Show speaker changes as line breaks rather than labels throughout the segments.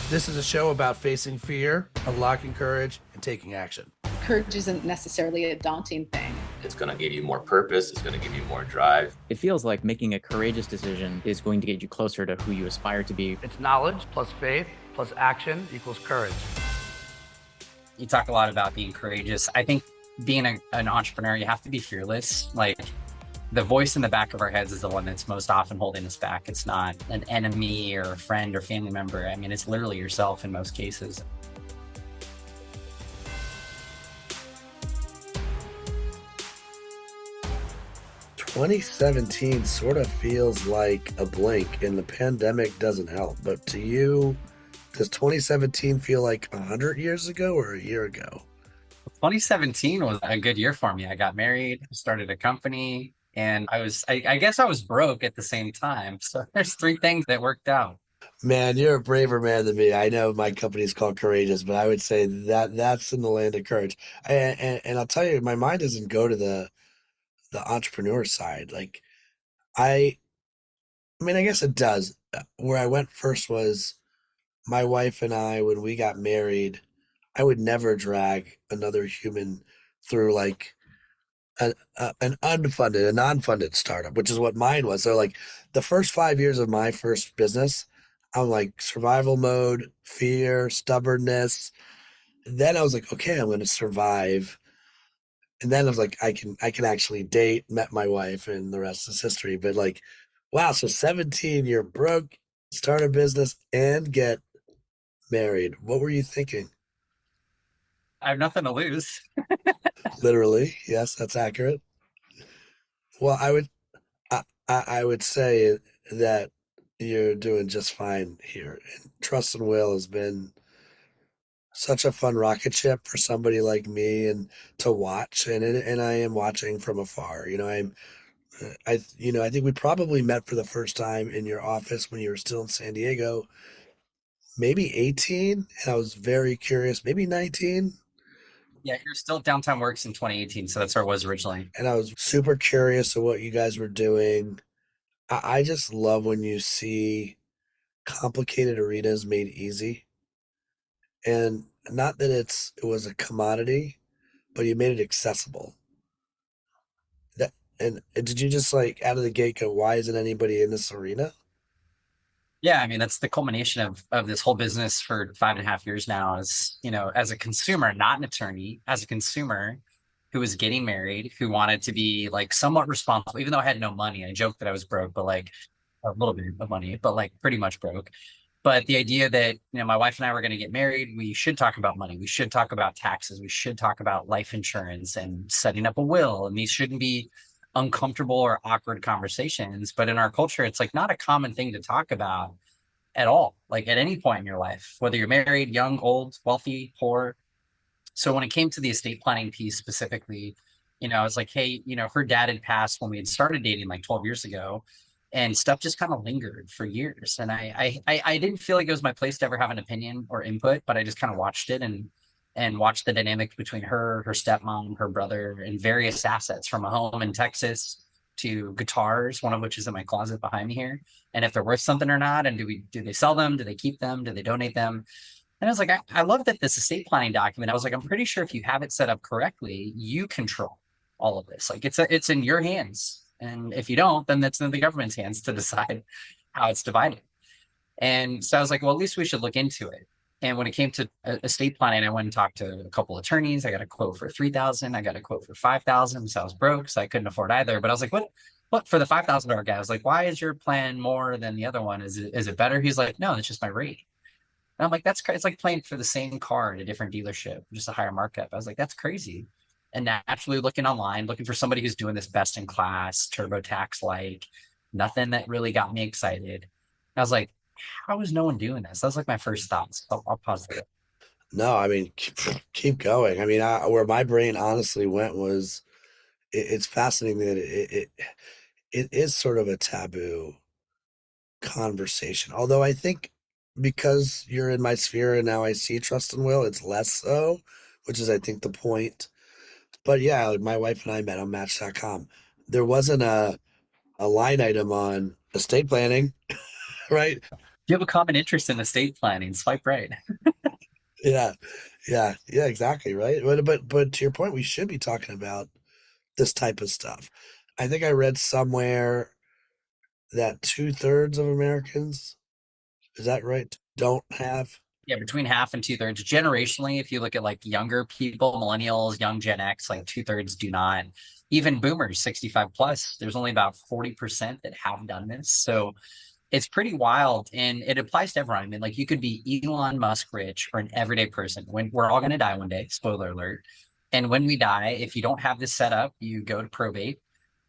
This is a show about facing fear, unlocking courage, and taking action.
Courage isn't necessarily a daunting thing.
It's going to give you more purpose. It's going to give you more drive.
It feels like making a courageous decision is going to get you closer to who you aspire to be.
It's knowledge plus faith plus action equals courage.
You talk a lot about being courageous. I think being an entrepreneur, you have to be fearless. Like, the voice in the back of our heads is the one that's most often holding us back. It's not an enemy or a friend or family member. I mean, it's literally yourself in most cases.
"2017 sort of feels like a blink, and the pandemic doesn't help. But to you, does 2017 feel like 100 years ago or a year ago?"
2017 was a good year for me. I got married, started a company, and I guess I was broke at the same time. So there's three things that worked out.
Man, you're a braver man than me. I know my company's called Courageous, but I would say that that's in the land of courage. And I'll tell you, my mind doesn't go to the entrepreneur side. Like, I I mean, I guess it does. Where I went first was my wife and I, when we got married, I would never drag another human through like an unfunded, a non-funded startup, which is what mine was. So like the first 5 years of my first business, I'm like survival mode, fear, stubbornness. Then I was like, okay, I'm going to survive. And then I was like, I can actually date, met my wife, and the rest is history. But like, wow, so 17, you're broke, start a business, and get married. What were you thinking?
I have nothing to lose.
Literally, yes, that's accurate. Well, I would say that you're doing just fine here. And Trust and Will has been such a fun rocket ship for somebody like me and to watch, and I am watching from afar. I think we probably met for the first time in your office when you were still in San Diego, maybe 18, and I was very curious, maybe 19,
Yeah, you're still at Downtown Works in 2018, so that's where it was originally.
and I was super curious of what you guys were doing. I just love when you see complicated arenas made easy, and not that it was a commodity, but you made it accessible. That and did you just like out of the gate go, why isn't anybody in this arena?
Yeah, I mean, that's the culmination of this whole business for 5.5 years now. As as a consumer, not an attorney, as a consumer who was getting married, who wanted to be like somewhat responsible, even though I had no money. I joked that I was broke, but like a little bit of money, but like pretty much broke. But the idea that, my wife and I were going to get married, we should talk about money. We should talk about taxes. We should talk about life insurance and setting up a will. And these shouldn't be uncomfortable or awkward conversations. But in our culture, it's like not a common thing to talk about at all, like at any point in your life, whether you're married, young, old, wealthy, poor. So when it came to the estate planning piece specifically, I was like, hey, her dad had passed when we had started dating like 12 years ago, and stuff just kind of lingered for years. And I didn't feel like it was my place to ever have an opinion or input, but I just kind of watched it and watched the dynamic between her stepmom, her brother, and various assets from a home in Texas to guitars, one of which is in my closet behind me here, and if they're worth something or not, and do they sell them? Do they keep them? Do they donate them? And I was like, I love that this estate planning document. I was like, I'm pretty sure if you have it set up correctly, you control all of this. Like it's in your hands. And if you don't, then that's in the government's hands to decide how it's divided. And so I was like, well, at least we should look into it. And when it came to estate planning, I went and talked to a couple attorneys. I got a quote for 3,000. I got a quote for 5,000. So I was broke, so I couldn't afford either. But I was like, what for the $5,000 guy? I was like, why is your plan more than the other one? Is it better? He's like, no, it's just my rate. And I'm like, that's crazy. It's like playing for the same car at a different dealership, just a higher markup. I was like, that's crazy. And naturally looking online, looking for somebody who's doing this best in class, TurboTax like, nothing that really got me excited. I was like, how is no one doing this? That was like my first thoughts. I'll pause there.
No, I mean, keep going. I mean, where my brain honestly went was it's fascinating that it is sort of a taboo conversation. Although I think because you're in my sphere and now I see Trust and Will, it's less so, which is I think the point. But yeah, like my wife and I met on Match.com. There wasn't a line item on estate planning, right?
You have a common interest in estate planning. Swipe right.
Yeah, yeah, exactly, right. But to your point, we should be talking about this type of stuff. I think I read somewhere that 2/3 of Americans, is that right, don't have.
Yeah, between half and two-thirds. Generationally, if you look at like younger people, millennials, young Gen X, like two-thirds do not. Even boomers, 65 plus, there's only about 40% that have done this. So it's pretty wild, and it applies to everyone. I mean, like you could be Elon Musk rich or an everyday person. When we're all going to die one day, spoiler alert. And when we die, if you don't have this set up, you go to probate,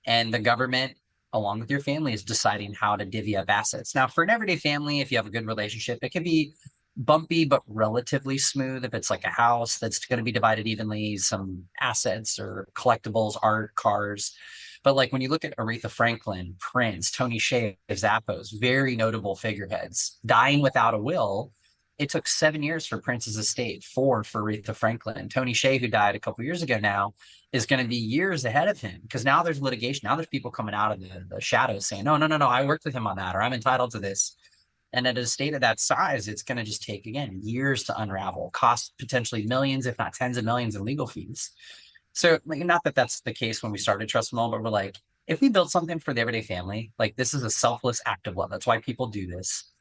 and the government, along with your family, is deciding how to divvy up assets. Now, for an everyday family, if you have a good relationship, it can be bumpy but relatively smooth. If it's like a house that's going to be divided evenly, some assets or collectibles, art, cars. But like when you look at Aretha Franklin, Prince, Tony Hsieh, Zappos, very notable figureheads dying without a will. It took 7 years for Prince's estate, 4 for Aretha Franklin. Tony Hsieh, who died a couple years ago now, is going to be years ahead of him because now there's litigation. Now there's people coming out of the shadows saying, no, no, no, no, I worked with him on that, or I'm entitled to this. And at a state of that size, it's going to just take, again, years to unravel, cost potentially millions, if not tens of millions in legal fees. So, like, not that that's the case when we started Trust Mall, but we're like, if we build something for the everyday family, like this is a selfless act of love. That's why people do this.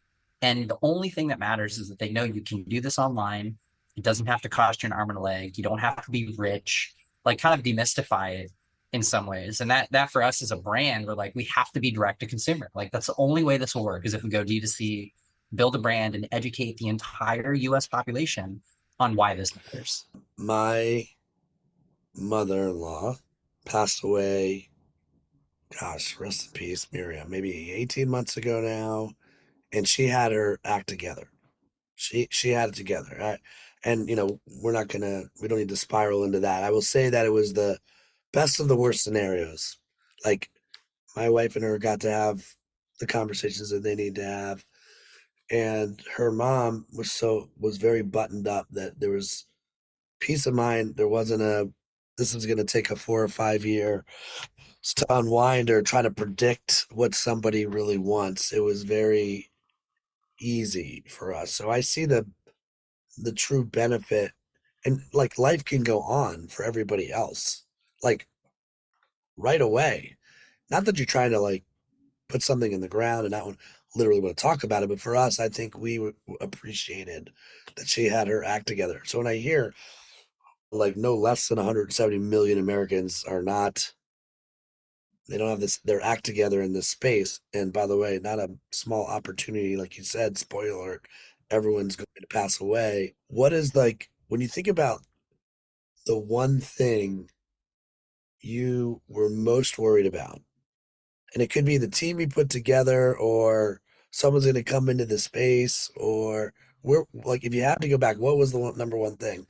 And the only thing that matters is that they know you can do this online. It doesn't have to cost you an arm and a leg. You don't have to be rich. Like, kind of demystify it in some ways. And that for us as a brand, we're like, we have to be direct to consumer. Like, that's the only way this will work is if we go D2C, build a brand, and educate the entire US population on why this matters.
My mother-in-law passed away, gosh, rest in peace, Miriam, maybe 18 months ago now, and she had her act together. She had it together. And we don't need to spiral into that. I will say that it was the best of the worst scenarios. Like my wife and her got to have the conversations that they need to have. And her mom was very buttoned up that there was peace of mind. There wasn't this was going to take a 4 or 5 year to unwind or try to predict what somebody really wants. It was very easy for us. So I see the true benefit, and like life can go on for everybody else, like right away. Not that you're trying to like put something in the ground and not literally want to talk about it, but for us, I think we appreciated that she had her act together. So when I hear like no less than 170 million Americans are not, they don't have their act together in this space. And by the way, not a small opportunity, like you said, spoiler alert, everyone's going to pass away. What is, like, when you think about the one thing you were most worried about, and it could be the team you put together or someone's going to come into the space, or like, if you have to go back, what was the number one thing?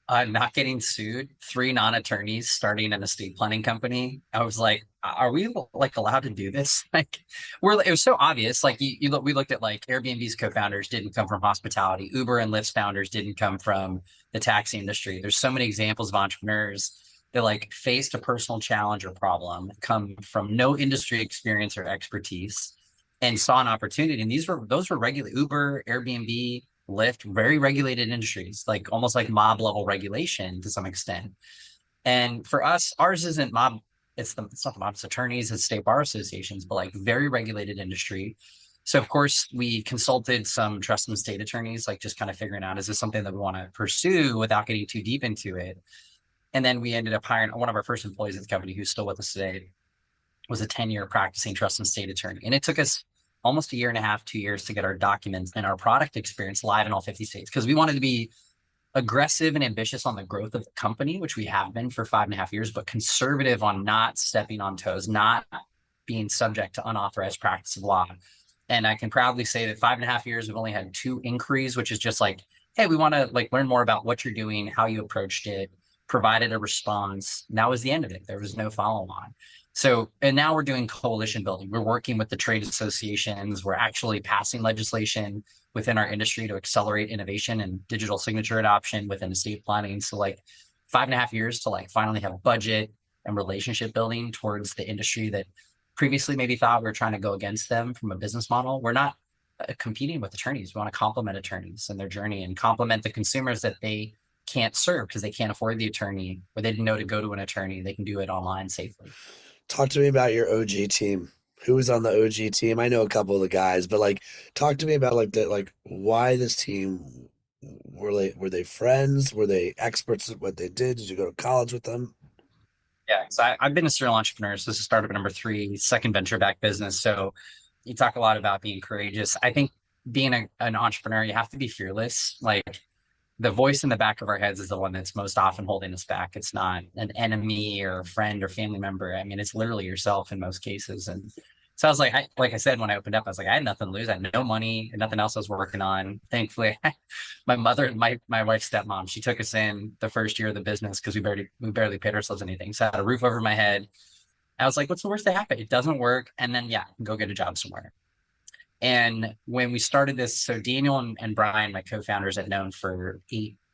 Not getting sued, 3 non-attorneys starting an estate planning company. I was like, are we like allowed to do this? Like, it was so obvious. Like we looked at like Airbnb's co-founders didn't come from hospitality. Uber and Lyft's founders didn't come from the taxi industry. There's so many examples of entrepreneurs that like faced a personal challenge or problem, come from no industry experience or expertise, and saw an opportunity. And those were regular Uber, Airbnb, Lyft, very regulated industries, like almost like mob level regulation to some extent. And for us, ours isn't mob. It's not the mob, it's attorneys and state bar associations, but like very regulated industry. So of course we consulted some trust and state attorneys, like just kind of figuring out, is this something that we want to pursue without getting too deep into it? And then we ended up hiring one of our first employees at the company, who's still with us today, was a 10-year practicing trust and state attorney. And it took us almost a year and a half, 2 years to get our documents and our product experience live in all 50 states, because we wanted to be aggressive and ambitious on the growth of the company, which we have been for 5.5 years, but conservative on not stepping on toes, not being subject to unauthorized practice of law. And I can proudly say that 5.5 years, we've only had 2 inquiries, which is just like, hey, we want to like learn more about what you're doing, how you approached it, provided a response. And that was the end of it. There was no follow-on. So, and now we're doing coalition building. We're working with the trade associations. We're actually passing legislation within our industry to accelerate innovation and digital signature adoption within estate planning. So like 5.5 years to like finally have budget and relationship building towards the industry that previously maybe thought we were trying to go against them from a business model. We're not competing with attorneys. We want to complement attorneys and their journey and complement the consumers that they can't serve because they can't afford the attorney or they didn't know to go to an attorney. They can do it online safely.
Talk to me about your OG team. Who was on the OG team? I know a couple of the guys, but like, talk to me about like why this team. Were they friends? Were they experts at what they did? Did you go to college with them?
Yeah, so I've been a serial entrepreneur. So this is startup number 3, second venture backed business. So you talk a lot about being courageous. I think being an entrepreneur, you have to be fearless. Like the voice in the back of our heads is the one that's most often holding us back. It's not an enemy or a friend or family member. I mean, it's literally yourself in most cases. And so I was like I said, when I opened up, I was like, I had nothing to lose. I had no money and nothing else I was working on. Thankfully, my mother, my wife's stepmom, she took us in the first year of the business because we barely paid ourselves anything. So I had a roof over my head. I was like, what's the worst that happen? It doesn't work. And then, yeah, go get a job somewhere. And when we started this, so Daniel and Brian, my co-founders, I've known for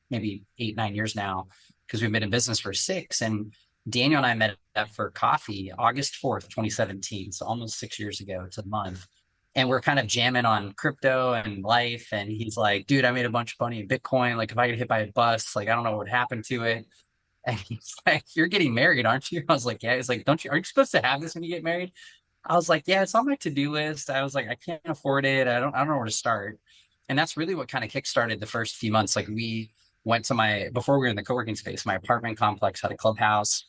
maybe 8, 9 years now, because we've been in business for 6. And Daniel and I met up for coffee August 4th, 2017. So almost 6 years ago to the month. And we're kind of jamming on crypto and life. And he's like, dude, I made a bunch of money in Bitcoin. Like if I get hit by a bus, like I don't know what would happen to it. And he's like, you're getting married, aren't you? I was like, yeah. He's like, aren't you supposed to have this when you get married? I was like, yeah, it's on my to-do list. I was like, I can't afford it. I don't know where to start. And that's really what kind of kickstarted the first few months. Like we went to before we were in the co-working space, my apartment complex had a clubhouse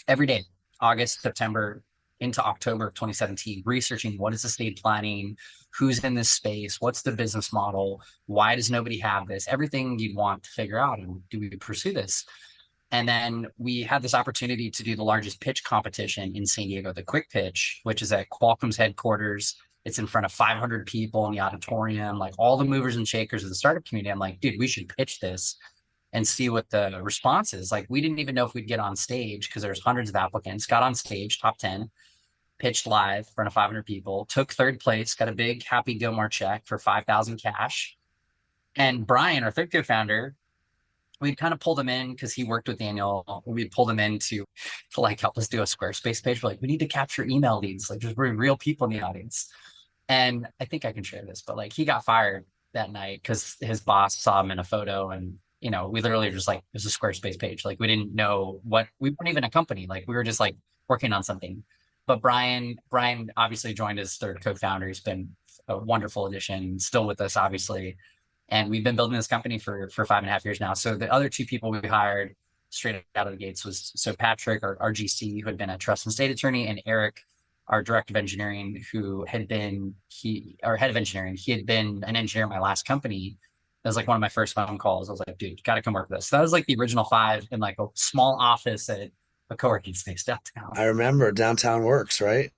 every day, August, September into October of 2017, researching what is estate planning, who's in this space, what's the business model, why does nobody have this, everything you'd want to figure out, and do we pursue this? And then we had this opportunity to do the largest pitch competition in San Diego, the Quick Pitch, which is at Qualcomm's headquarters. It's in front of 500 people in the auditorium, like all the movers and shakers of the startup community. I'm like, dude, we should pitch this and see what the response is. Like, we didn't even know if we'd get on stage because there's hundreds of applicants. Got on stage, top 10, pitched live in front of 500 people, took third place, got a big Happy Gilmore check for 5,000 cash. And Brian, our third co-founder, we'd kind of pulled him in because he worked with Daniel. We pulled him in to like help us do a Squarespace page. We're like, we need to capture email leads. Like there's real people in the audience. And I think I can share this, but like he got fired that night because his boss saw him in a photo, and we literally just like, it was a Squarespace page. Like we didn't know we weren't even a company. Like we were just like working on something. But Brian obviously joined as third co-founder. He's been a wonderful addition, still with us, obviously. And we've been building this company for 5.5 years now. So the other 2 people we hired straight out of the gates was Patrick, our GC, who had been a trust and estate attorney, and Eric, our director of engineering, who had been our head of engineering. He had been an engineer in my last company. That was like one of my first phone calls. I was like, dude, you got to come work with us. So that was like the original 5 in like a small office at a co-working space downtown.
I remember Downtown Works, right?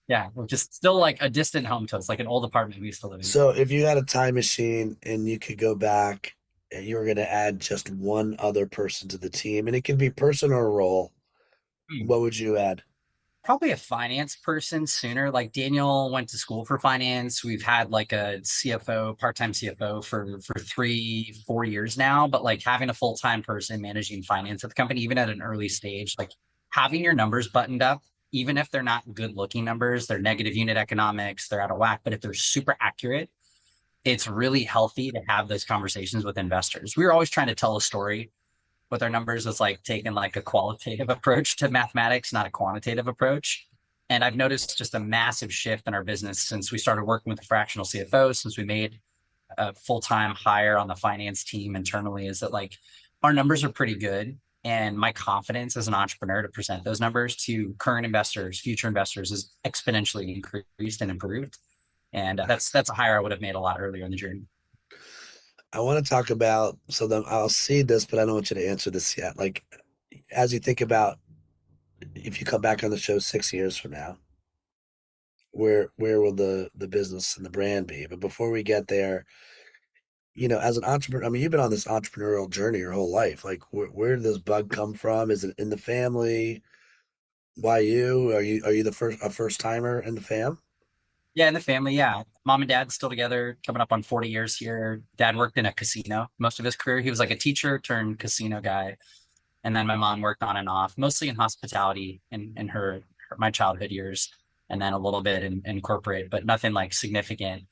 Yeah, which is still like a distant home to us, like an old apartment we used to live in.
So if you had a time machine and you could go back and you were going to add just one other person to the team, and it can be person or role, what would you add?
Probably a finance person sooner. Like Daniel went to school for finance. We've had like a CFO, part-time CFO for 3-4 years now, but like having a full-time person managing finance at the company, even at an early stage, like having your numbers buttoned up, even if they're not good looking numbers, they're negative unit economics, they're out of whack, but if they're super accurate, it's really healthy to have those conversations with investors. We were always trying to tell a story with our numbers. It's like taking like a qualitative approach to mathematics, not a quantitative approach. And I've noticed just a massive shift in our business since we started working with a fractional CFO, since we made a full-time hire on the finance team internally, is that like our numbers are pretty good. And my confidence as an entrepreneur to present those numbers to current investors, future investors, is exponentially increased and improved. And that's a hire I would have made a lot earlier in the journey.
I want to talk about, so then I'll see this, but I don't want you to answer this yet. Like, as you think about if you come back on the show 6 years from now, where will the business and the brand be? But before we get there, as an entrepreneur, I mean, you've been on this entrepreneurial journey your whole life. Like, where did this bug come from? Is it in the family? Why you? Are you a first timer in the fam?
Yeah, in the family, yeah. Mom and dad still together, coming up on 40 years here. Dad worked in a casino most of his career. He was like a teacher turned casino guy. And then my mom worked on and off, mostly in hospitality in my childhood years. and then a little bit in corporate, but nothing like significant.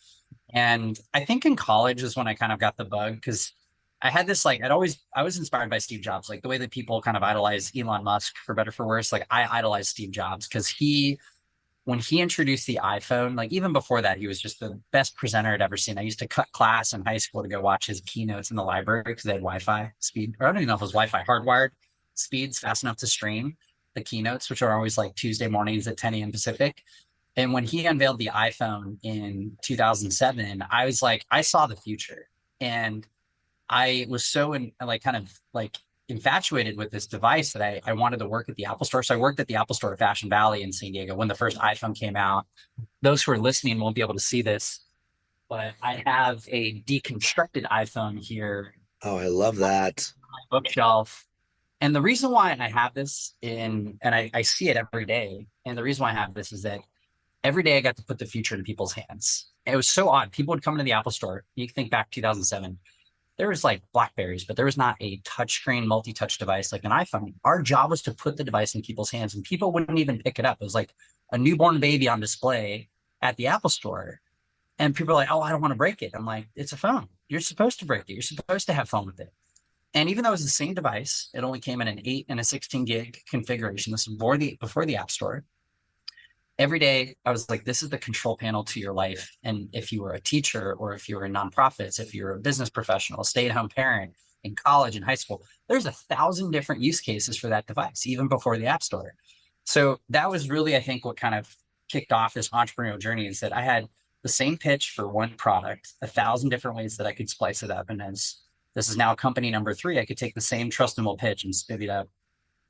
And I think in college is when I kind of got the bug because I had this like I was inspired by Steve Jobs, like the way that people kind of idolize Elon Musk for better for worse. Like I idolize Steve Jobs because when he introduced the iPhone, like even before that, he was just the best presenter I'd ever seen. I used to cut class in high school to go watch his keynotes in the library because they had Wi-Fi speed, or I don't even know if it was Wi-Fi, hardwired speeds fast enough to stream the keynotes, which are always like Tuesday mornings at 10 a.m. Pacific. And when he unveiled the iPhone in 2007, I was like, I saw the future. And I was so like kind of like infatuated with this device that I wanted to work at the Apple Store. So I worked at the Apple Store at Fashion Valley in San Diego when the first iPhone came out. Those who are listening won't be able to see this, but I have a deconstructed iPhone here
Oh, I love that.
on my bookshelf. And the reason why I have this and I see it every day. And the reason why I have this is that every day I got to put the future in people's hands. It was so odd. People would come into the Apple Store. You think back 2007, there was like Blackberries, but there was not a touchscreen multi-touch device like an iPhone. Our job was to put the device in people's hands and people wouldn't even pick it up. It was like a newborn baby on display at the Apple Store. And people are like, oh, I don't want to break it. I'm like, it's a phone. You're supposed to break it. You're supposed to have fun with it. And even though it was the same device, it only came in an 8 and a 16 gig configuration. This was before the App Store. Every day I was like, this is the control panel to your life. And if you were a teacher or if you were in nonprofits, if you're a business professional, stay-at-home parent in college and high school, there's 1,000 different use cases for that device, even before the App Store. So that was really, I think, what kind of kicked off this entrepreneurial journey is that I had the same pitch for one product, 1,000 different ways that I could splice it up. And as this is now company number 3, I could take the same trustable pitch and spit it up,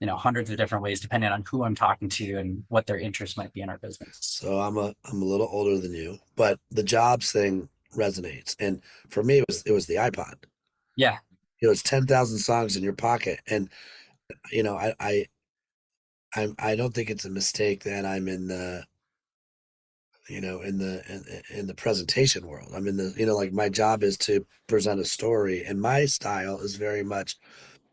hundreds of different ways depending on who I'm talking to and what their interest might be in our business.
So I'm a little older than you, but the jobs thing resonates. And for me, it was the iPod.
Yeah.
It was 10,000 songs in your pocket, and I don't think it's a mistake that I'm in the in the presentation world. I'm in the like my job is to present a story, and my style is very much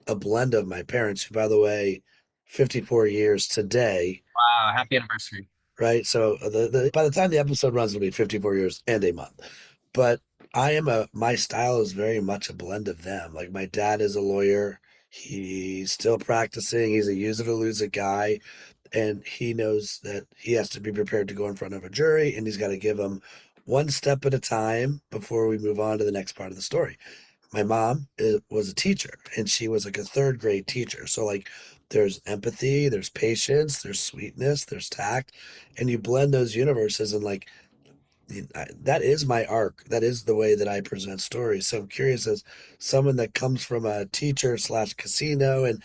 a blend of my parents, who, by the way, 54 years today.
Wow. Happy anniversary.
Right? So the by the time the episode runs, it'll be 54 years and a month. But my style is very much a blend of them. Like my dad is a lawyer. He's still practicing. He's a use it or lose it guy. And he knows that he has to be prepared to go in front of a jury, and he's got to give them one step at a time before we move on to the next part of the story. My mom was a teacher, and she was like a third grade teacher. So like there's empathy, there's patience, there's sweetness, there's tact, and you blend those universes, and like that is my arc. That is the way that I present stories. So I'm curious, as someone that comes from a teacher slash casino and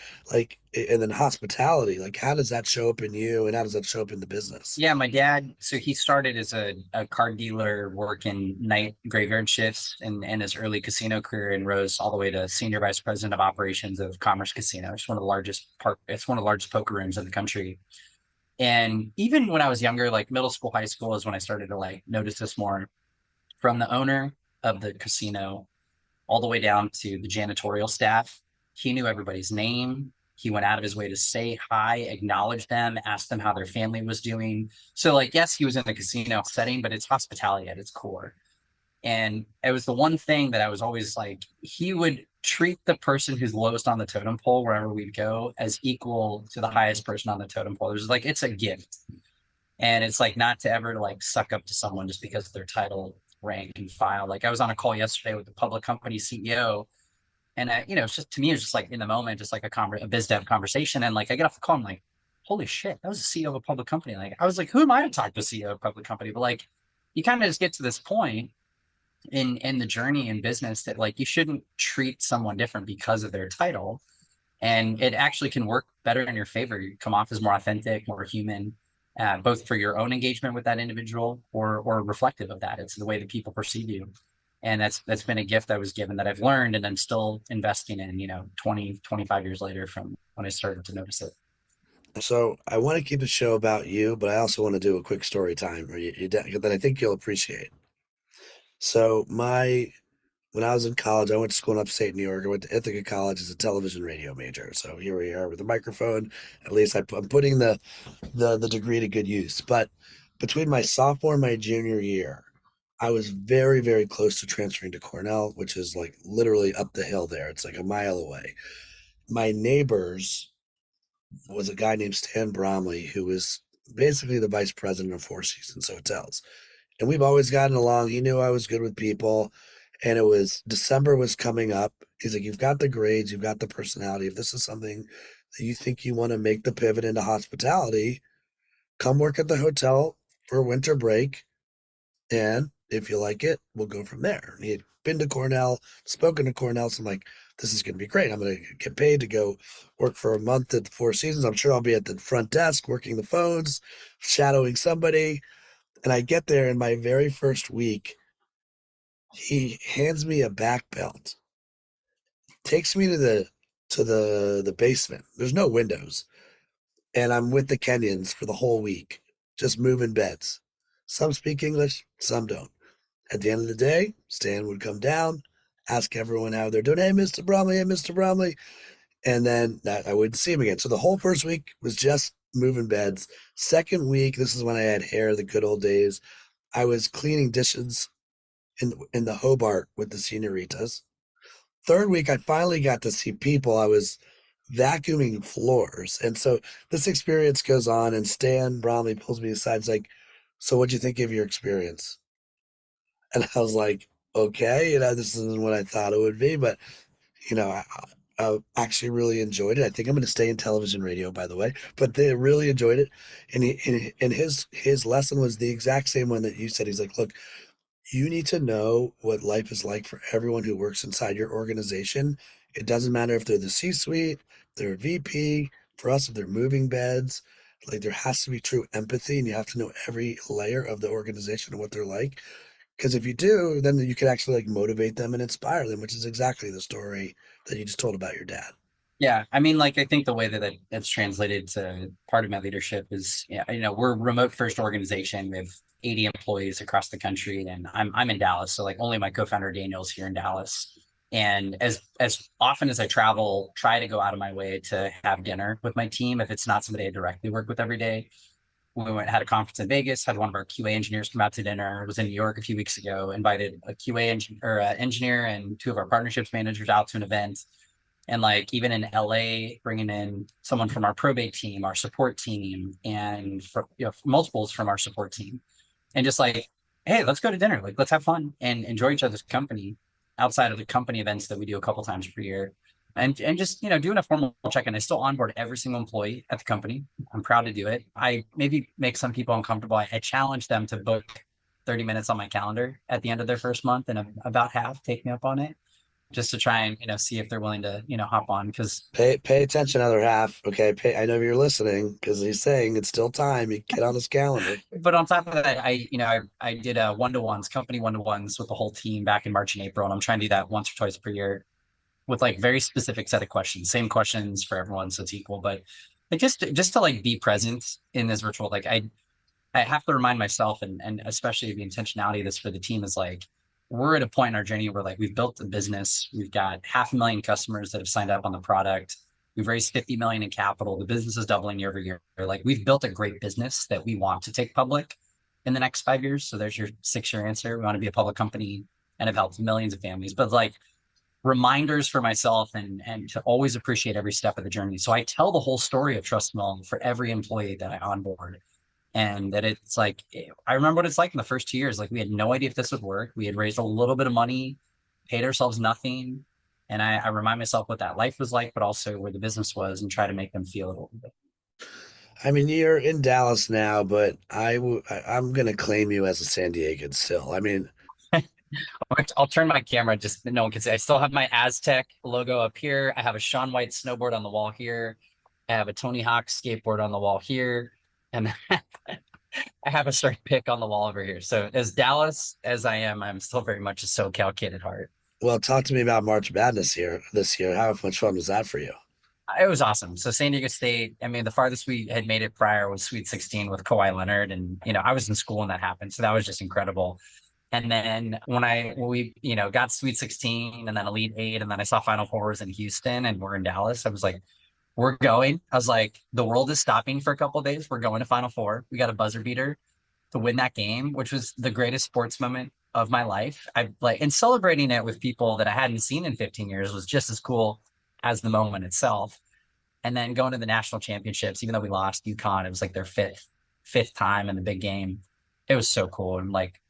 then hospitality, like how does that show up in you, and how does that show up in the business?
Yeah, my dad, so he started as a car dealer working night graveyard shifts in his early casino career and rose all the way to senior vice president of operations of Commerce Casino. It's one of the largest poker rooms in the country. And even when I was younger, like middle school, high school is when I started to like notice this more, from the owner of the casino all the way down to the janitorial staff. He knew everybody's name. He went out of his way to say hi, acknowledge them, ask them how their family was doing. So like, yes, he was in a casino setting, but it's hospitality at its core. And it was the one thing that I was always like, he would treat the person who's lowest on the totem pole wherever we'd go as equal to the highest person on the totem pole. There's like, it's a gift. And it's like not to ever like suck up to someone just because of their title, rank, and file. Like I was on a call yesterday with the public company CEO, and it's just, to me, it's just like in the moment, just like a biz dev conversation. And like I get off the call, I'm like, holy shit, that was the CEO of a public company. Like I was like, who am I to talk to the CEO of a public company? But like, you kind of just get to this point in the journey in business that like you shouldn't treat someone different because of their title, and it actually can work better in your favor. You come off as more authentic, more human, both for your own engagement with that individual or reflective of that. It's the way that people perceive you, and that's been a gift I was given that I've learned and I'm still investing in 20-25 years later from when I started to notice it.
So I want to keep the show about you, but I also want to do a quick story time that I think you'll appreciate. So when I was in college, I went to school in upstate New York. I went to Ithaca College as a television radio major. So here we are with a microphone. At least I'm putting the degree to good use. But between my sophomore and my junior year, I was very, very close to transferring to Cornell, which is like literally up the hill there. It's like a mile away. My neighbors was a guy named Stan Bromley, who was basically the vice president of Four Seasons Hotels. And we've always gotten along. He knew I was good with people. And it was December was coming up. He's like, you've got the grades, you've got the personality. If this is something that you think you want to make the pivot into hospitality, come work at the hotel for winter break. And if you like it, we'll go from there. And he had been to Cornell, spoken to Cornell. So I'm like, this is going to be great. I'm going to get paid to go work for a month at the Four Seasons. I'm sure I'll be at the front desk working the phones, shadowing somebody. And I get there in my very first week. He hands me a back belt, takes me to the basement. There's no windows. And I'm with the Kenyans for the whole week, just moving beds. Some speak English, some don't. At the end of the day, Stan would come down, ask everyone how they're doing. Hey, Mr. Bromley, hey, Mr. Bromley. And then I wouldn't see him again. So the whole first week was just moving beds. Second week, this is when I had hair, the good old days. I was cleaning dishes in the Hobart with the senoritas. Third week, I finally got to see people. I was vacuuming floors. And so this experience goes on, and Stan Bromley pulls me aside. He's like, so what'd you think of your experience? And I was like, okay, this isn't what I thought it would be, but I actually really enjoyed it. I think I'm going to stay in television radio, by the way, but they really enjoyed it. And his lesson was the exact same one that you said. He's like, look, you need to know what life is like for everyone who works inside your organization. It doesn't matter if they're the C-suite, they're a VP. For us, if they're moving beds, like there has to be true empathy, and you have to know every layer of the organization and what they're like. Because if you do, then you can actually like motivate them and inspire them, which is exactly the story that you just told about your dad.
Yeah, I mean, like I think the way that it's translated to part of my leadership is, yeah, we're a remote first organization. We have 80 employees across the country, and I'm in Dallas, so like only my co-founder Daniel's here in Dallas. And as often as I travel, try to go out of my way to have dinner with my team if it's not somebody I directly work with every day. We had a conference in Vegas, had one of our QA engineers come out to dinner. I was in New York a few weeks ago, invited a QA engineer and two of our partnerships managers out to an event. And like even in LA, bringing in someone from our probate team, our support team, and multiples from our support team, and just like, hey, let's go to dinner. Like, let's have fun and enjoy each other's company outside of the company events that we do a couple times per year. And just doing a formal check-in. I still onboard every single employee at the company. I'm proud to do it. I maybe make some people uncomfortable. I challenge them to book 30 minutes on my calendar at the end of their first month, and about half take me up on it, just to try and see if they're willing to hop on. Because
pay attention, other half. Okay, I know you're listening because he's saying it's still time. You get on his calendar.
But on top of that, I did one-to-ones, company one-to-ones with the whole team back in March and April, and I'm trying to do that once or twice per year with like very specific set of questions, same questions for everyone, so it's equal. But like just to like be present in this virtual, like I have to remind myself, and especially the intentionality of this for the team is like, we're at a point in our journey where like we've built the business, we've got 500,000 customers that have signed up on the product, we've raised 50 million in capital, the business is doubling year over year. Like we've built a great business that we want to take public in the next 5 years. So there's your 6-year answer. We want to be a public company and have helped millions of families. But like reminders for myself and to always appreciate every step of the journey. So I tell the whole story of Trust Mill for every employee that I onboard. And that it's like, I remember what it's like in the first 2 years. Like we had no idea if this would work. We had raised a little bit of money, paid ourselves nothing. And I remind myself what that life was like, but also where the business was, and try to make them feel it a little bit.
I mean, you're in Dallas now, but I'm going to claim you as a San Diegan still. I mean,
I'll turn my camera, just no one can see. I still have my Aztec logo up here. I have a Shaun White snowboard on the wall here. I have a Tony Hawk skateboard on the wall here. And I have a certain pick on the wall over here. So as Dallas as I am, I'm still very much a SoCal kid at heart.
well, talk to me about March Madness this year. How much fun was that for you?
It was awesome. So San Diego State, I mean, the farthest we had made it prior was Sweet 16 with Kawhi Leonard. And, I was in school when that happened. So that was just incredible. And then when we got Sweet 16 and then Elite 8, and then I saw Final Fours in Houston and we're in Dallas, I was like, we're going. I was like, the world is stopping for a couple of days. We're going to Final Four. We got a buzzer beater. to win that game, which was the greatest sports moment of my life. I like, and celebrating it with people that I hadn't seen in 15 years was just as cool as the moment itself. And then going to the national championships, even though we lost UConn, it was like their fifth time in the big game. It was so cool. And like,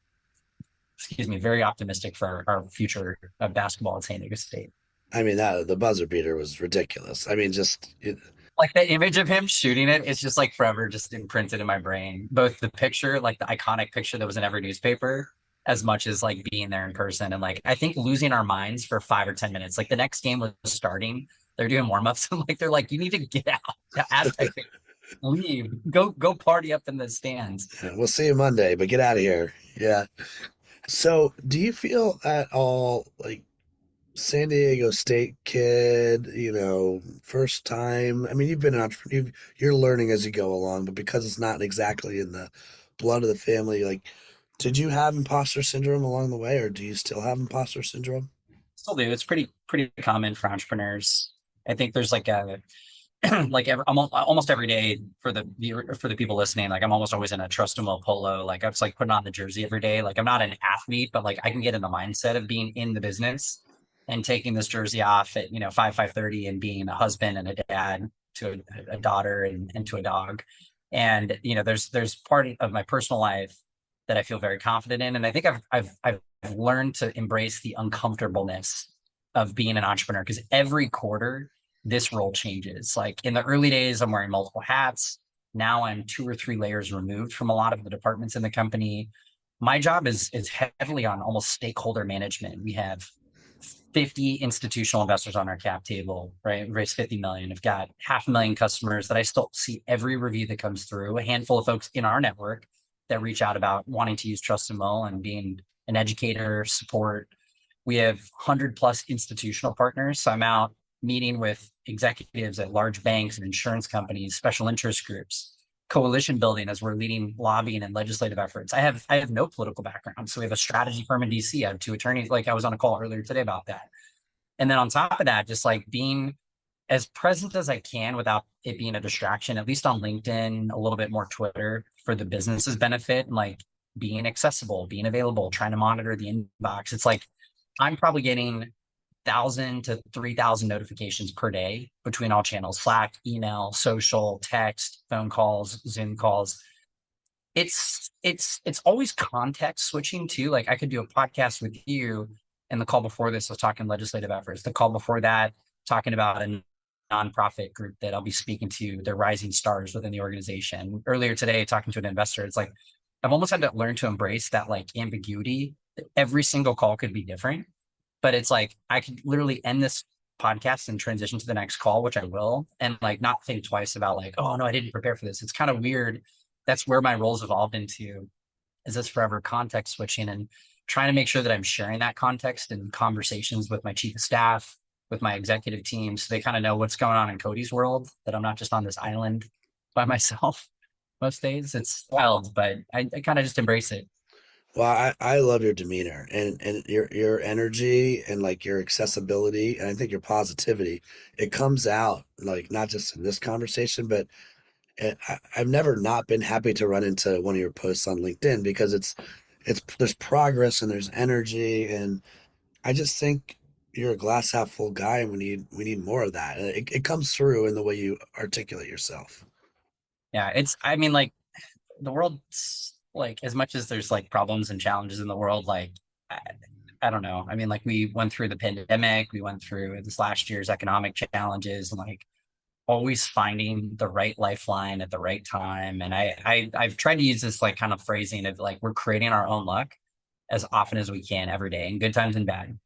excuse me, very optimistic for our future of basketball at San Diego State.
I mean, the buzzer beater was ridiculous. I mean, just
Like the image of him shooting it, it's just like forever just imprinted in my brain. Both the picture, like the iconic picture that was in every newspaper, as much as like being there in person. And like, I think losing our minds for 5 or 10 minutes. Like the next game was starting, they're doing warm-ups, and like they're like, you need to get out. Leave. Go party up in the stands.
we'll see you Monday, but get out of here. Yeah. So, do you feel at all like San Diego State kid, first time? I mean, you've been an entrepreneur, you're learning as you go along, but because it's not exactly in the blood of the family, like, did you have imposter syndrome along the way, or do you still have imposter syndrome?
Still do. It's pretty common for entrepreneurs. I think there's like a like almost every day for the people listening, like I'm almost always in a trust and will polo. Like I'm just like putting on the jersey every day. Like I'm not an athlete, but like I can get in the mindset of being in the business and taking this jersey off at 5:30 and being a husband and a dad to a daughter and to a dog. And there's part of my personal life that I feel very confident in, and I think I've learned to embrace the uncomfortableness of being an entrepreneur, because every quarter this role changes. Like in the early days, I'm wearing multiple hats. Now I'm 2 or 3 layers removed from a lot of the departments in the company. My job is heavily on almost stakeholder management. We have 50 institutional investors on our cap table, right? We raised 50 million. I've got 500,000 customers that I still see every review that comes through, a handful of folks in our network that reach out about wanting to use Trust and Will and being an educator, support. We have 100 plus institutional partners. So I'm out meeting with executives at large banks and insurance companies, special interest groups, coalition building as we're leading lobbying and legislative efforts. I have no political background. So we have a strategy firm in DC. I have 2 attorneys. Like I was on a call earlier today about that. And then on top of that, just like being as present as I can without it being a distraction, at least on LinkedIn, a little bit more Twitter for the business's benefit, and like being accessible, being available, trying to monitor the inbox. It's like I'm probably getting 1,000 to 3,000 notifications per day between all channels: Slack, email, social, text, phone calls, Zoom calls. It's always context switching too. Like I could do a podcast with you, and the call before this was talking legislative efforts. The call before that, talking about a nonprofit group that I'll be speaking to. They're rising stars within the organization. Earlier today, talking to an investor, it's like I've almost had to learn to embrace that like ambiguity. Every single call could be different, but it's like I could literally end this podcast and transition to the next call, which I will, and like not think twice about like, oh no, I didn't prepare for this. It's kind of weird. That's where my roles evolved into, is this forever context switching and trying to make sure that I'm sharing that context in conversations with my chief of staff, with my executive team, so they kind of know what's going on in Cody's world, that I'm not just on this island by myself most days. It's wild, but I kind of just embrace it.
Well, I love your demeanor and your energy and like your accessibility, and I think your positivity. It comes out like not just in this conversation, but I've never not been happy to run into one of your posts on LinkedIn, because it's there's progress and there's energy, and I just think you're a glass half full guy, and we need more of that. And it comes through in the way you articulate yourself.
Yeah, I mean, like the world's like, as much as there's like problems and challenges in the world, like I don't know. I mean, like we went through the pandemic, we went through this last year's economic challenges, and like always finding the right lifeline at the right time. And I've tried to use this like kind of phrasing of like we're creating our own luck as often as we can every day, in good times and bad.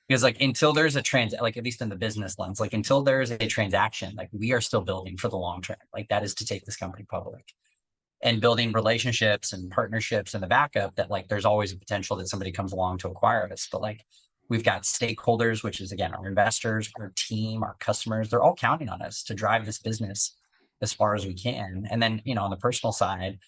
Because like until there's a like at least in the business lens, like until there's a transaction, like we are still building for the long term. Like that is to take this company public, and building relationships and partnerships and the backup that like there's always a potential that somebody comes along to acquire us. But like we've got stakeholders, which is again our investors, our team, our customers. They're all counting on us to drive this business as far as we can. And then on the personal side,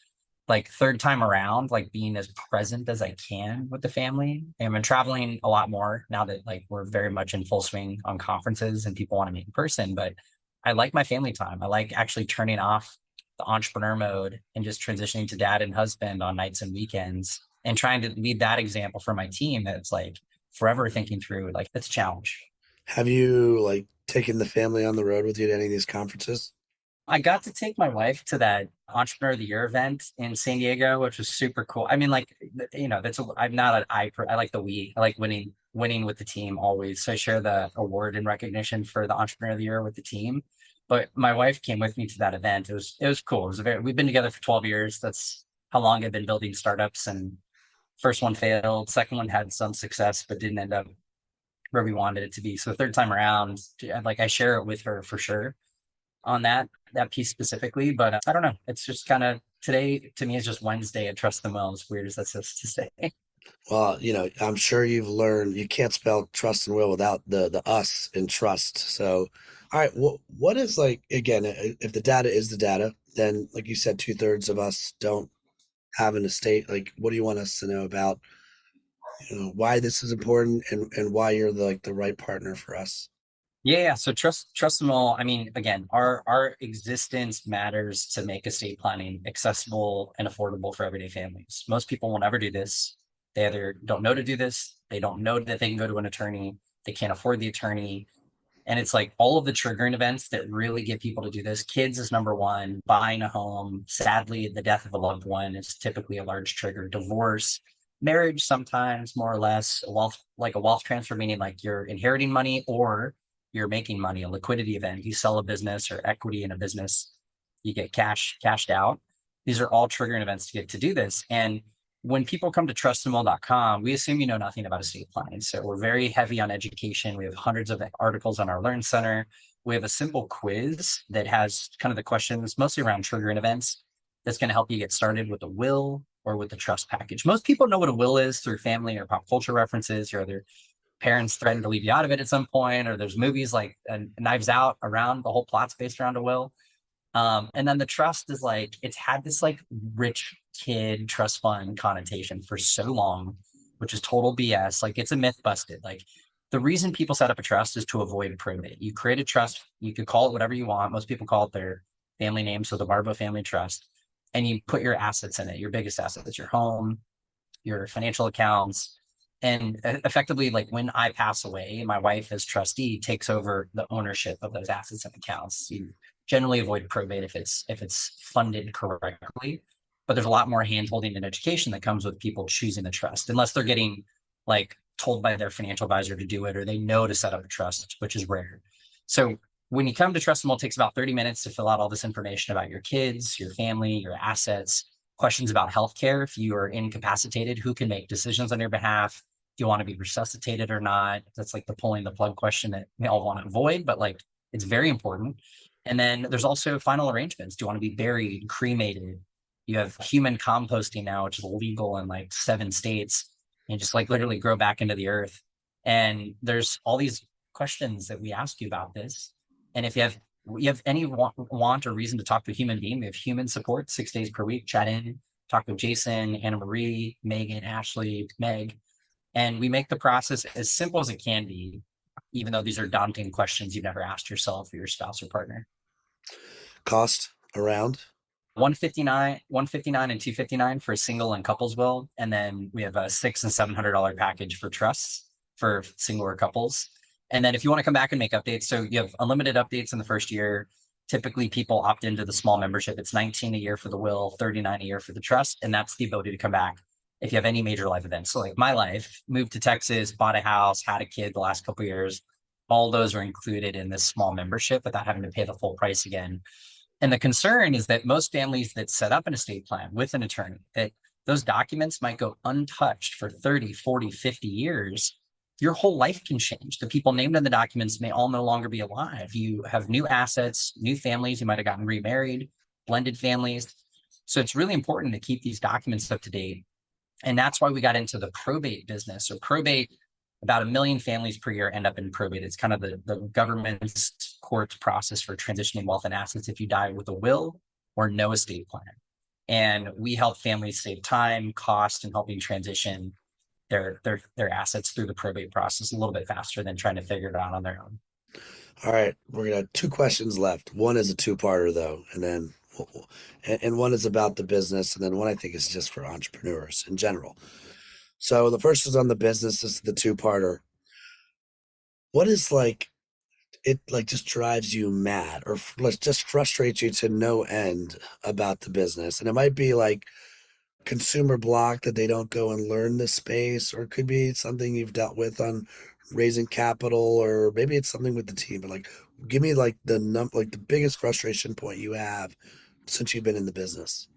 like third time around, like being as present as I can with the family. And I've been traveling a lot more now that like we're very much in full swing on conferences and people want to meet in person. But I like my family time. I like actually turning off the entrepreneur mode and just transitioning to dad and husband on nights and weekends and trying to lead that example for my team that's like forever thinking through, like, that's a challenge.
Have you like taken the family on the road with you to any of these conferences?
I got to take my wife to that Entrepreneur of the Year event in San Diego, which was super cool. I mean, like, I'm not I like the we. I like winning with the team always. So I share the award and recognition for the Entrepreneur of the Year with the team. But my wife came with me to that event. It was cool. We've been together for 12 years. That's how long I've been building startups. And first one failed, second one had some success, but didn't end up where we wanted it to be. So the third time around, like, I share it with her for sure on that piece specifically. But I don't know. It's just kind of, today to me is just Wednesday at Trust the Well, as weird as that's supposed to say.
Well, I'm sure you've learned you can't spell trust and will without the us in trust. So, all right, what is, like, again, if the data is the data, then like you said, 2/3 of us don't have an estate. Like, what do you want us to know about, why this is important and why you're the right partner for us?
Yeah. So trust them all. I mean, again, our existence matters to make estate planning accessible and affordable for everyday families. Most people will never do this. They either don't know to do this, they don't know that they can go to an attorney, they can't afford the attorney. And it's like all of the triggering events that really get people to do this. Kids is number one, buying a home. Sadly, the death of a loved one is typically a large trigger. Divorce, marriage, sometimes more or less, a wealth transfer, meaning like you're inheriting money or you're making money, a liquidity event. You sell a business or equity in a business, you get cashed out. These are all triggering events to get to do this. And when people come to trustandwill.com, we assume you know nothing about estate planning. So we're very heavy on education. We have hundreds of articles on our Learn Center. We have a simple quiz that has kind of the questions mostly around triggering events that's going to help you get started with a will or with the trust package. Most people know what a will is through family or pop culture references, or their parents threaten to leave you out of it at some point, or there's movies like Knives Out around the whole plot's based around a will. And then the trust is like, it's had this like rich kid trust fund connotation for so long, which is total BS. Like, it's a myth busted. Like, the reason people set up a trust is to avoid probate. You create a trust, you could call it whatever you want. Most people call it their family name. So the Barbo family trust, and you put your assets in it, your biggest assets, your home, your financial accounts. And effectively, like, when I pass away, my wife as trustee takes over the ownership of those assets and accounts. You generally avoid probate if it's funded correctly, but there's a lot more handholding and education that comes with people choosing the trust, unless they're getting like told by their financial advisor to do it, or they know to set up a trust, which is rare. So when you come to Trust and Will, it takes about 30 minutes to fill out all this information about your kids, your family, your assets, questions about healthcare. If you are incapacitated, who can make decisions on your behalf? Do you want to be resuscitated or not? That's like the pulling the plug question that we all want to avoid, but like, it's very important. And then there's also final arrangements. Do you want to be buried, cremated? You have human composting now, which is illegal in like 7 states, and just like literally grow back into the earth. And there's all these questions that we ask you about this. And if you have any want or reason to talk to a human being, we have human support 6 days per week. Chat in, talk with Jason, Anna Marie, Megan, Ashley, Meg. And we make the process as simple as it can be, even though these are daunting questions you've never asked yourself or your spouse or partner.
Cost around?
159 and 259 for a single and couples will. And then we have a $600 and $700 package for trusts for single or couples. And then if you want to come back and make updates, so you have unlimited updates in the first year. Typically people opt into the small membership. It's $19 a year for the will, $39 a year for the trust. And that's the ability to come back if you have any major life events. So like my life, moved to Texas, bought a house, had a kid the last couple of years, all those are included in this small membership without having to pay the full price again. And the concern is that most families that set up an estate plan with an attorney, that those documents might go untouched for 30, 40, 50 years. Your whole life can change. The people named in the documents may all no longer be alive. You have new assets, new families. You might have gotten remarried, blended families. So it's really important to keep these documents up to date. And that's why we got into the probate business. So probate, about 1 million families per year end up in probate. It's kind of the government's court process for transitioning wealth and assets if you die with a will or no estate plan. And we help families save time, cost, and helping transition their assets through the probate process a little bit faster than trying to figure it out on their own.
All right, we're gonna have 2 questions left. One is a 2-parter though, and then And one is about the business, and then one I think is just for entrepreneurs in general. So the first is on the business. This is the two-parter. What is like it like just drives you mad or let's just frustrates you to no end about the business? And it might be like consumer block that they don't go and learn the space, or it could be something you've dealt with on raising capital, or maybe it's something with the team. But like, give me like like the biggest frustration point you have since you've been in the business.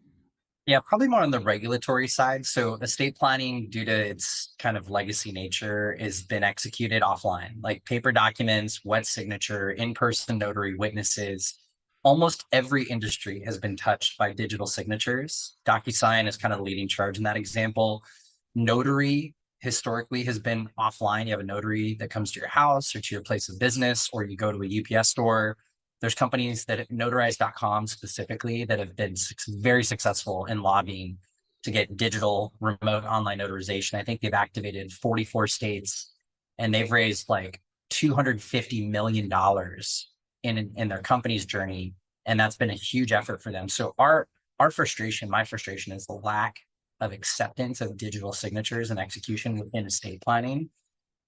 Yeah, probably more on the regulatory side. So estate planning, due to its kind of legacy nature, has been executed offline, like paper documents, wet signature, in-person notary witnesses. Almost every industry has been touched by digital signatures. DocuSign is kind of the leading charge in that example. Notary historically has been offline. You have a notary that comes to your house or to your place of business, or you go to a UPS store. There's companies that notarize.com specifically that have been very successful in lobbying to get digital remote online notarization. I think they've activated 44 states and they've raised like $250 million in their company's journey. And that's been a huge effort for them. So our frustration, my frustration, is the lack of acceptance of digital signatures and execution within estate planning.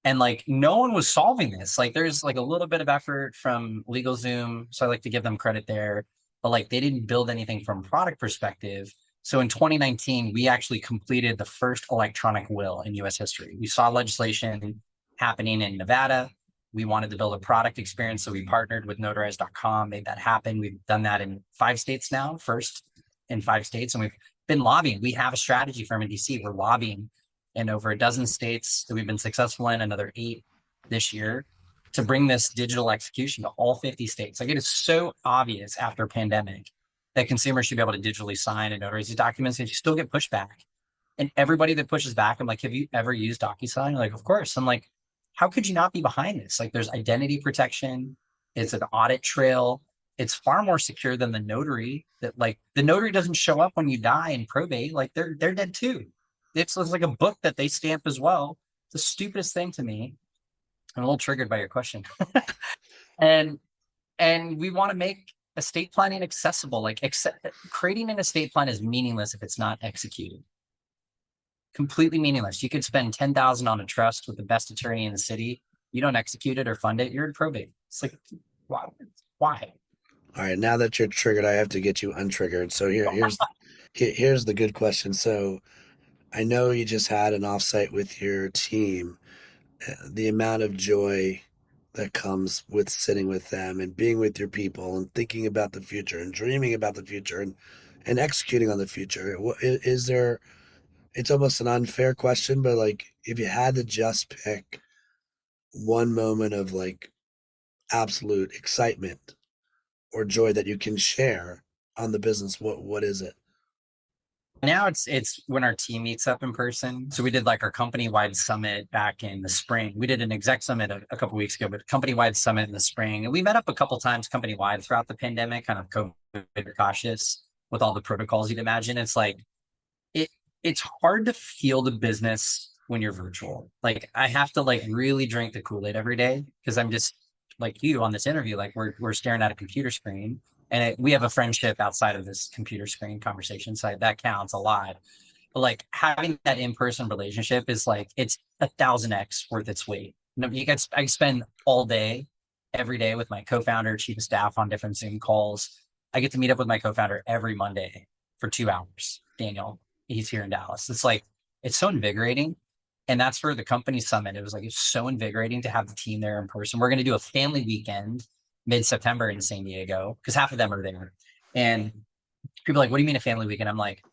And like no one was solving this. Like there's like a little bit of effort from LegalZoom, so I like to give them credit there, but like they didn't build anything from a product perspective. So in 2019, we actually completed the first electronic will in US history. We saw legislation happening in Nevada. We wanted to build a product experience, so we partnered with notarize.com, made that happen. We've done that in 5 states now, first in 5 states, and we've been lobbying. We have a strategy for MDC. We're lobbying in over a dozen states that we've been successful in, another 8 this year, to bring this digital execution to all 50 states. Like it is so obvious after pandemic that consumers should be able to digitally sign and notarize these documents, and you still get pushback. And everybody that pushes back, I'm like, have you ever used DocuSign? Like, of course. I'm like, how could you not be behind this? Like there's identity protection. It's an audit trail. It's far more secure than the notary. That like the notary doesn't show up when you die in probate. Like they're dead too. It's like a book that they stamp as well. It's the stupidest thing to me. I'm a little triggered by your question. and we want to make estate planning accessible. Like creating an estate plan is meaningless if it's not executed. Completely meaningless. You could spend 10,000 on a trust with the best attorney in the city. You don't execute it or fund it, you're in probate. It's like, why?
All right, now that you're triggered, I have to get you untriggered. So here's the good question. So I know you just had an offsite with your team. The amount of joy that comes with sitting with them and being with your people and thinking about the future and dreaming about the future and executing on the future. Is there, it's almost an unfair question, but like if you had to just pick one moment of like absolute excitement or joy that you can share on the business, what is it?
Now it's when our team meets up in person. So we did like our company-wide summit back in the spring. We did an exec summit a couple of weeks ago, but company-wide summit in the spring. And we met up a couple times company-wide throughout the pandemic, kind of COVID cautious with all the protocols you'd imagine. It's like it's hard to feel the business when you're virtual. Like I have to like really drink the Kool-Aid every day because I'm just like you on this interview. Like we're staring at a computer screen. And we have a friendship outside of this computer screen conversation side that counts a lot. But like having that in-person relationship is like it's 1,000x worth its weight. I spend all day, every day with my co-founder, chief of staff on different Zoom calls. I get to meet up with my co-founder every Monday for 2 hours. Daniel, he's here in Dallas. It's like it's so invigorating. And that's for the company summit. It was like it's so invigorating to have the team there in person. We're going to do a family weekend mid-September in San Diego because half of them are there. And people are like, what do you mean a family weekend? I'm like,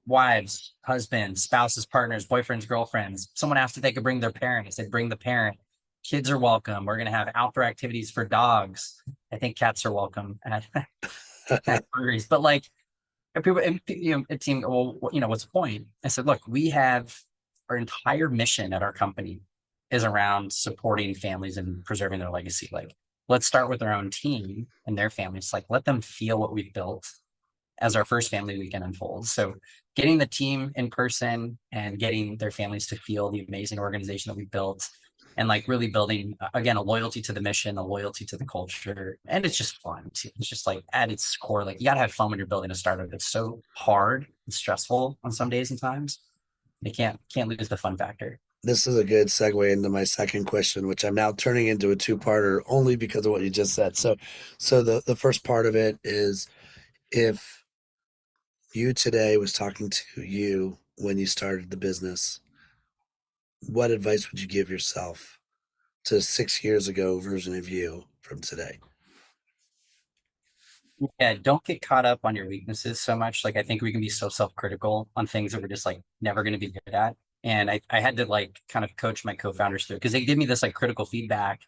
wives, husbands, spouses, partners, boyfriends, girlfriends. Someone asked if they could bring their parents. They bring the parent. Kids are welcome. We're going to have outdoor activities for dogs. I think cats are welcome at breweries. But like people, a team, well, what's the point? I said, look, we have our entire mission at our company is around supporting families and preserving their legacy. Like, let's start with our own team and their families. Like, let them feel what we've built as our first family weekend unfolds. So getting the team in person and getting their families to feel the amazing organization that we built and like really building again a loyalty to the mission, a loyalty to the culture, and it's just fun too. It's just like at its core, like you gotta have fun when you're building a startup. It's so hard and stressful on some days and times. You can't lose the fun factor.
This is a good segue into my second question, which I'm now turning into a two-parter only because of what you just said. So the first part of it is, if you today was talking to you when you started the business, what advice would you give yourself to 6 years ago version of you from today?
Yeah, don't get caught up on your weaknesses so much. Like I think we can be so self-critical on things that we're just like never going to be good at. And I had to like kind of coach my co-founders through because they give me this like critical feedback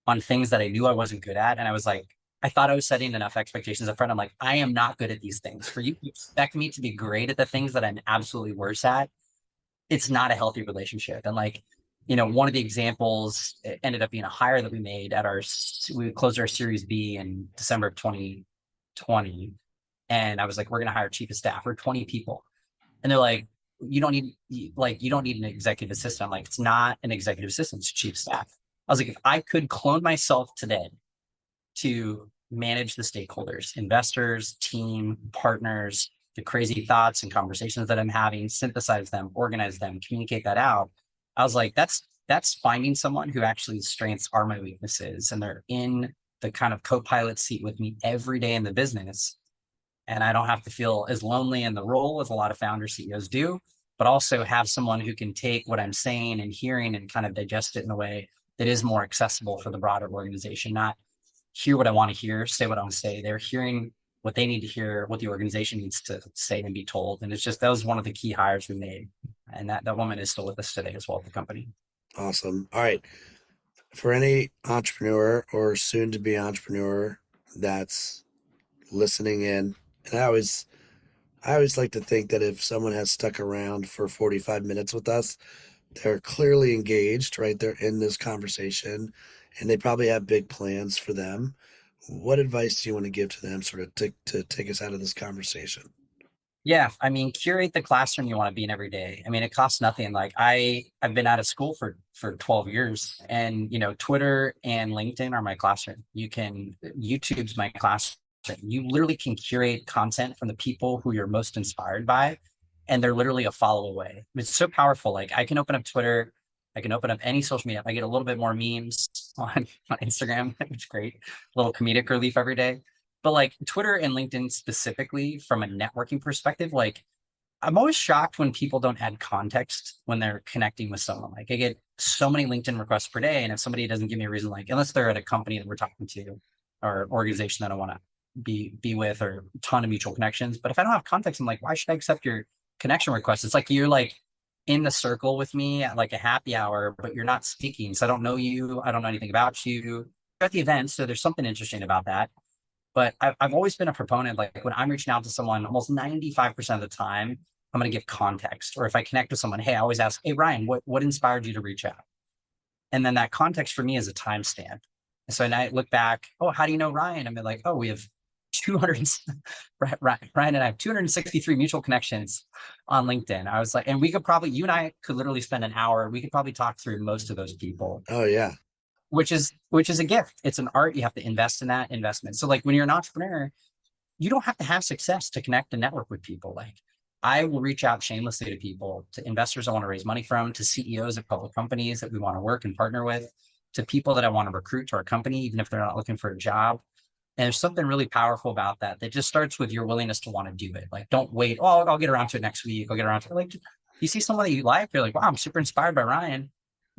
on things that I knew I wasn't good at. And I was like, I thought I was setting enough expectations up front. I'm like, I am not good at these things. For you to expect me to be great at the things that I'm absolutely worse at, it's not a healthy relationship. And like, one of the examples ended up being a hire that we made we closed our Series B in December of 2020. And I was like, we're going to hire chief of staff. We're 20 people. And they're like, you don't need an executive assistant. I'm like, it's not an executive assistant, it's chief of staff. I was like, if I could clone myself today to manage the stakeholders, investors, team, partners, the crazy thoughts and conversations that I'm having, synthesize them, organize them, communicate that out. I was like, that's finding someone who actually strengths are my weaknesses, and they're in the kind of co-pilot seat with me every day in the business. And I don't have to feel as lonely in the role as a lot of founder CEOs do, but also have someone who can take what I'm saying and hearing and kind of digest it in a way that is more accessible for the broader organization, not hear what I want to hear, say what I want to say. They're hearing what they need to hear, what the organization needs to say and be told. And it's just, that was one of the key hires we made. And that woman is still with us today as well at the company.
Awesome. All right. For any entrepreneur or soon to be entrepreneur that's listening in, and I always like to think that if someone has stuck around for 45 minutes with us, they're clearly engaged, right? They're in this conversation and they probably have big plans for them. What advice do you want to give to them sort of to take us out of this conversation?
Yeah, I mean, curate the classroom you want to be in every day. I mean, it costs nothing. Like I've been out of school for 12 years, and Twitter and LinkedIn are my classroom. YouTube's my classroom. You literally can curate content from the people who you're most inspired by, and they're literally a follow away. It's so powerful. Like I can open up Twitter, I can open up any social media. I get a little bit more memes on Instagram, which is great. A little comedic relief every day. But like Twitter and LinkedIn specifically, from a networking perspective, like I'm always shocked when people don't add context when they're connecting with someone. Like I get so many LinkedIn requests per day, and if somebody doesn't give me a reason, like unless they're at a company that we're talking to or organization that I want to be with, or a ton of mutual connections. But if I don't have context, I'm like, why should I accept your connection request? It's like you're like in the circle with me at like a happy hour, but you're not speaking. So I don't know you. I don't know anything about you. You're at the event, so there's something interesting about that. But I've always been a proponent, like when I'm reaching out to someone, almost 95% of the time, I'm going to give context. Or if I connect with someone, hey, I always ask, hey, Ryan, what inspired you to reach out? And then that context for me is a timestamp. And so I look back, oh, how do you know Ryan? I'm like, oh, we have 200, Ryan and I have 263 mutual connections on LinkedIn. I was like, and you and I could literally spend an hour. We could probably talk through most of those people.
Oh yeah.
Which is a gift. It's an art. You have to invest in that investment. So like when you're an entrepreneur, you don't have to have success to connect and network with people. Like I will reach out shamelessly to people, to investors I want to raise money from, to CEOs of public companies that we want to work and partner with, to people that I want to recruit to our company, even if they're not looking for a job. And there's something really powerful about that just starts with your willingness to want to do it. Like, don't wait. Oh, I'll get around to it next week. I'll get around to it. Like, you see someone that you like, you're like, wow, I'm super inspired by Ryan.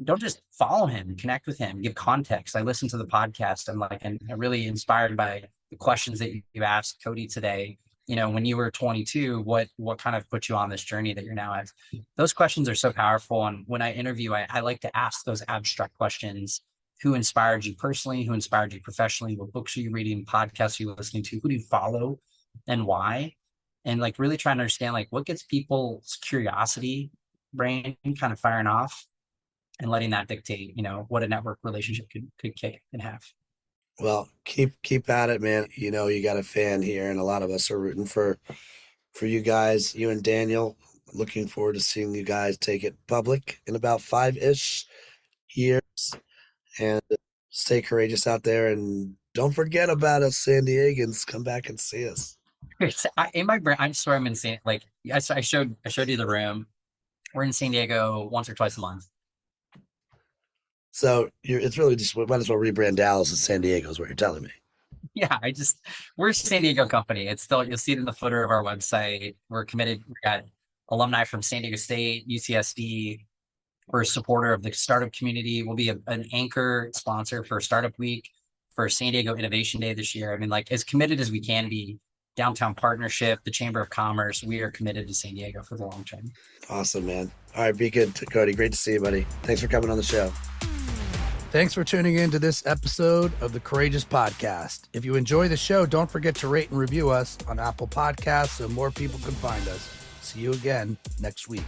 Don't just follow him, connect with him, give context. I listened to the podcast. I'm really inspired by the questions that you asked Cody today. When you were 22, what kind of put you on this journey that you're now at? Those questions are so powerful. And when I interview, I like to ask those abstract questions. Who inspired you personally? Who inspired you professionally? What books are you reading? Podcasts are you listening to? Who do you follow and why? And like really trying to understand like what gets people's curiosity brain kind of firing off, and letting that dictate, what a network relationship could kick and have.
Well, keep at it, man. You got a fan here, and a lot of us are rooting for you guys, you and Daniel. Looking forward to seeing you guys take it public in about 5-ish years. And stay courageous out there. And don't forget about us, San Diegans. Come back and see us.
In my brain, I'm sorry, I'm in San. Like I showed you the room. We're in San Diego once or twice a month.
So it's really just might as well rebrand Dallas as San Diego is what you're telling me.
Yeah, we're a San Diego company. It's still, you'll see it in the footer of our website. We're committed. We got alumni from San Diego State, UCSD. We're a supporter of the startup community. We'll be an anchor sponsor for Startup Week, for San Diego Innovation Day this year. I mean, like, as committed as we can be. Downtown Partnership, the Chamber of Commerce, we are committed to San Diego for the long term.
Awesome, man. All right, be good, Cody. Great to see you, buddy. Thanks for coming on the show.
Thanks for tuning in to this episode of the Courageous Podcast. If you enjoy the show, don't forget to rate and review us on Apple Podcasts so more people can find us. See you again next week.